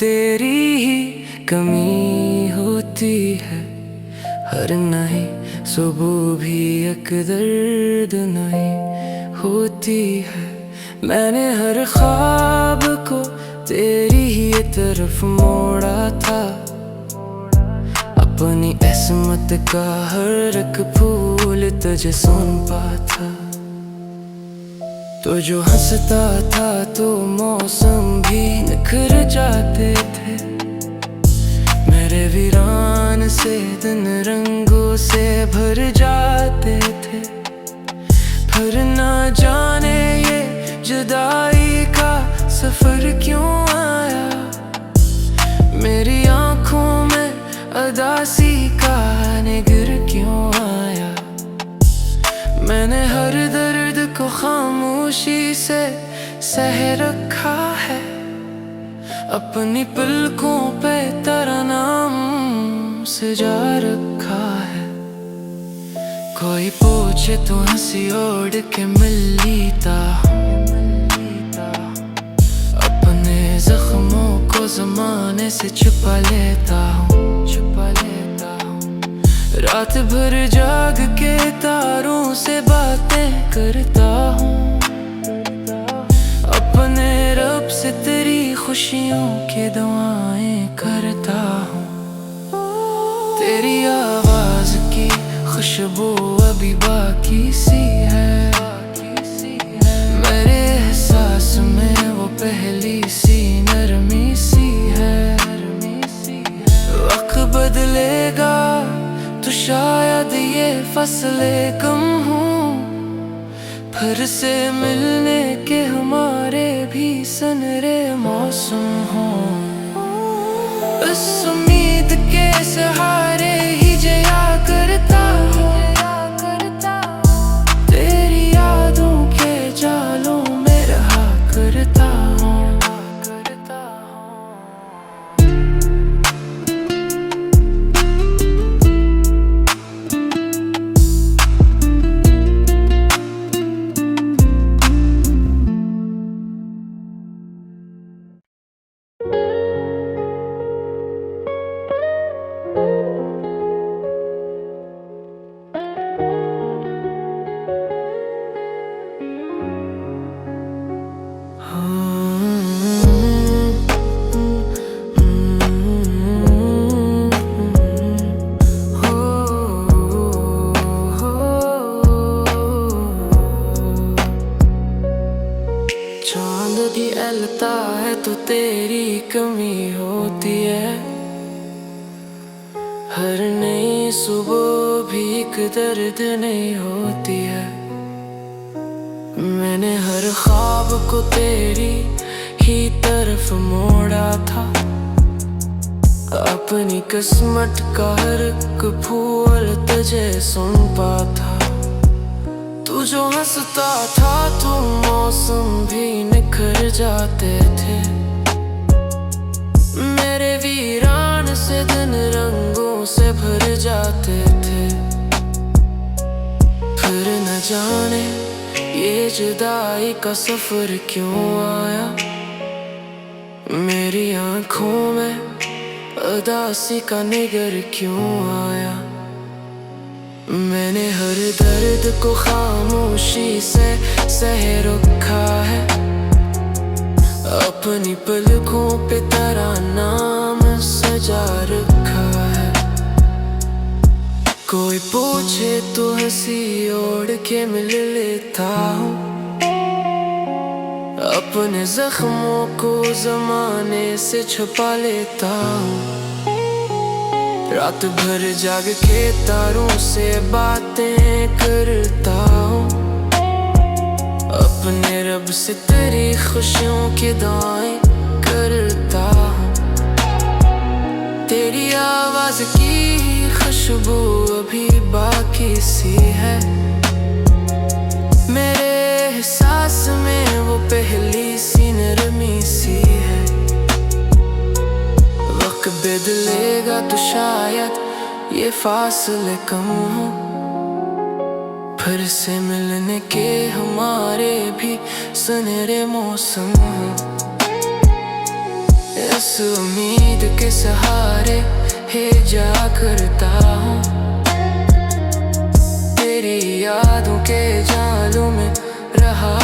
तेरी ही कमी होती है। हर नई सुबह भी एक दर्द नई होती है। मैंने हर ख्वाब को तेरी ही तरफ मोड़ा था। अपनी किस्मत का हर एक फूल तुझे सौंपा था। तो जो हंसता था तो मौसम भी निखर जाते थे। मेरे वीरान से दिन रंगों से भर जाते थे। पर ना जाने ये जुदाई का सफर क्यों आया। मेरी आंखों में उदासी का निगर क्यों आया। मैंने हर दर्द को खामोशी से सह रखा है। अपनी पलकों पे तेरा नाम सजा रखा है। कोई पूछे तो हंसी ओढ़ के मिल लेता हूँ। अपने जख्मों को ज़माने से छुपा लेता हूँ। रात भर जाग के तारों से बातें करता हूँ। अपने रब से तेरी खुशियों की दुआएं करता हूँ। तेरी आवाज की खुशबू अभी बाकी सी है। मेरे एहसास में वो पहली सी नरमी सी है। वक्त बदलेगा तो शायद ये फसलें कम हों। फिर से मिलने के हमारे भी सनरे मौसम हों। इस उम्मीद के सहारे ही जया करता हूँ। तेरी यादों के जालों में रहा करता हूँ। चांद भी अलता है तो तेरी कमी होती है। हर नई सुबह भी एक दर्द नहीं होती है। मैंने हर ख्वाब को तेरी ही तरफ मोड़ा था। अपनी किस्मत का हर एक फूल तुझे सौंपा था। तू जो हंसता था तो मौसम भी निखर जाते थे। मेरे वीरान से दिन रंगों से भर जाते थे। फिर न जाने ये जुदाई का सफर क्यों आया। मेरी आंखों में उदासी का निगर क्यों आया। मैंने हर दर्द को खामोशी से सह रखा है। अपनी पलकों पे तेरा नाम सजा रखा है। कोई पूछे तो हंसी ओढ़ के मिल लेता हूँ। अपने जख्मों को ज़माने से छुपा लेता हूँ। रात भर जाग के तारों से बातें करता हूँ। अपने रब से तेरी खुशियों की दुआएं करता हूँ। तेरी आवाज की खुशबू अभी बाकी सी है। मेरे एहसास में वो पहली सी नरमी सी है। वक्त बदलेगा तो शायद ये फासले कम हो। फिर से मिलने के हमारे भी सुनहरे मौसम हो। बस उम्मीद के सहारे ही जा करता हूँ। तेरी यादों के जालों में रहा